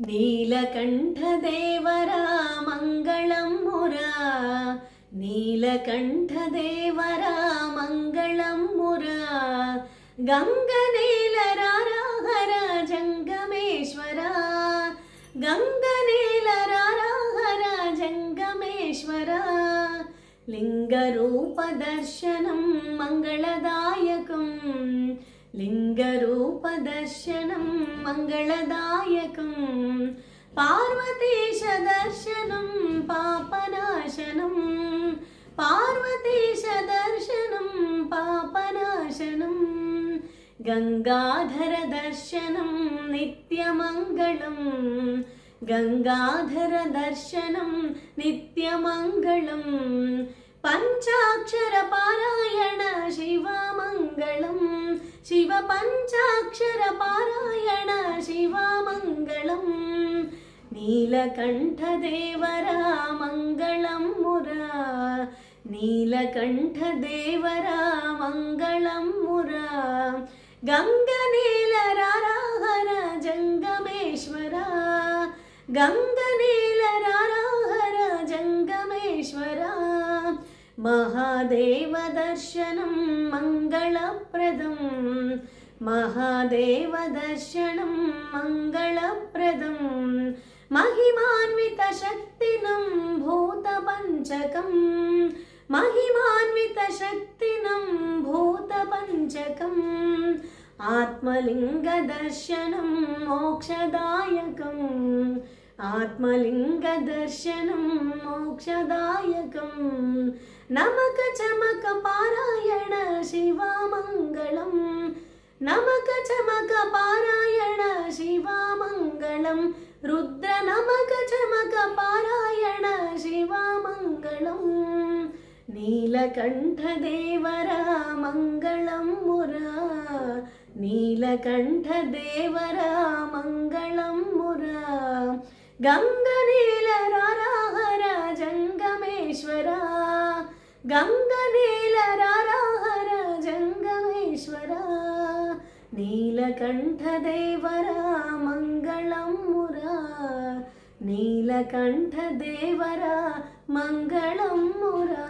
ನೀಲಕಂಠದೇವರ ಮಂಗಳಂ ಮುರಾ, ನೀಲಕಂಠದೇವರ ಮಂಗಳಂ ಮುರಾ. ಗಂಗನೇಲರಾರಾಹರ ಜಂಗಮೇಶ್ವರ, ಗಂಗನೇಲರಾರಾಹರ ಜಂಗಮೇಶ್ವರ. ಲಿಂಗರೂಪದರ್ಶನಂ ಮಂಗಳದಾಯಕಂ, ಲಿಂಗರೂಪದರ್ಶನಂ ಮಂಗಳದಾಯಕಂ. ಪಾರ್ವತೀಶ ದರ್ಶನಂ ಪಾಪನಾಶನಂ, ಪಾರ್ವತೀಶ ದರ್ಶನಂ ಪಾಪನಾಶನಂ. ಗಂಗಾಧರ ದರ್ಶನಂ ನಿತ್ಯಮಂಗಳಂ, ಗಂಗಾಧರ ದರ್ಶನಂ ನಿತ್ಯಮಂಗಳಂ. ಪಂಚಾಕ್ಷರ ಪಾರಾಯಣ ಶಿವಮಂಗಳಂ, ಶಿವ ಪಂಚಾಕ್ಷರ ಪಾರಾಯಣ ಶಿವಮಂಗಳಂ. ನೀಲಕಂಠದೇವರ ಮಂಗಳಂ ಮುರಾ, ನೀಲಕಂಠದೇವರ ಮಂಗಳಂ ಮುರಾ. ಗಂಗನೇಲರಾರಾಹರ ಜಂಗಮೇಶ್ವರ, ಗಂಗನೇಲರಾರಾಹರ ಜಂಗಮೇಶ್ವರ. ಮಹಾದೇವ ದರ್ಶನಂ ಮಂಗಳಪ್ರದಂ, ಮಹಾದೇವ ದರ್ಶನಂ ಮಂಗಳಪ್ರದಂ. ಮಹಿಮಾನ್ವಿತ ಶಕ್ತಿನಂ ಭೂತ ಪಂಚಕಂ, ಮಹಿಮಾನ್ವಿತ ಶಕ್ತಿನಂ ಭೂತ ಪಂಚಕಂ. ಆತ್ಮಲಿಂಗ ದರ್ಶನಂ ಮೋಕ್ಷದಾಯಕಂ, ಆತ್ಮಲಿಂಗ ದರ್ಶನಂ ಮೋಕ್ಷದಾಯಕಂ. ನಮಕ ಚಮಕ ಪಾರಾಯಣ ಶಿವಮಂಗಳಂ, ನಮಕ ಚಮಕ ಪಾರಾಯಣ ಶಿವಮಂಗಳಂ. ರುದ್ರ ನಮಕ ಚಮಕ ಪಾರಾಯಣ ಶಿವಮಂಗಳಂ. ನೀಲಕಂಠದೇವರ ಮಂಗಳಂ ಮುರಾ, ನೀಲಕಂಠದೇವರ ಮಂಗಳಂ ಮುರಾ. ಗಂಗನೇಲರಾರಾಹರ ಜಂಗಮೇಶ್ವರ, ಗಂಗನೇಲರಾರಾಹರ ಜಂಗಮೇಶ್ವರ. ನೀಲಕಂಠದೇವರ ಮಂಗಳಂ ಮುರಾ, ನೀಲಕಂಠದೇವರ ಮಂಗಳಂ ಮುರಾ.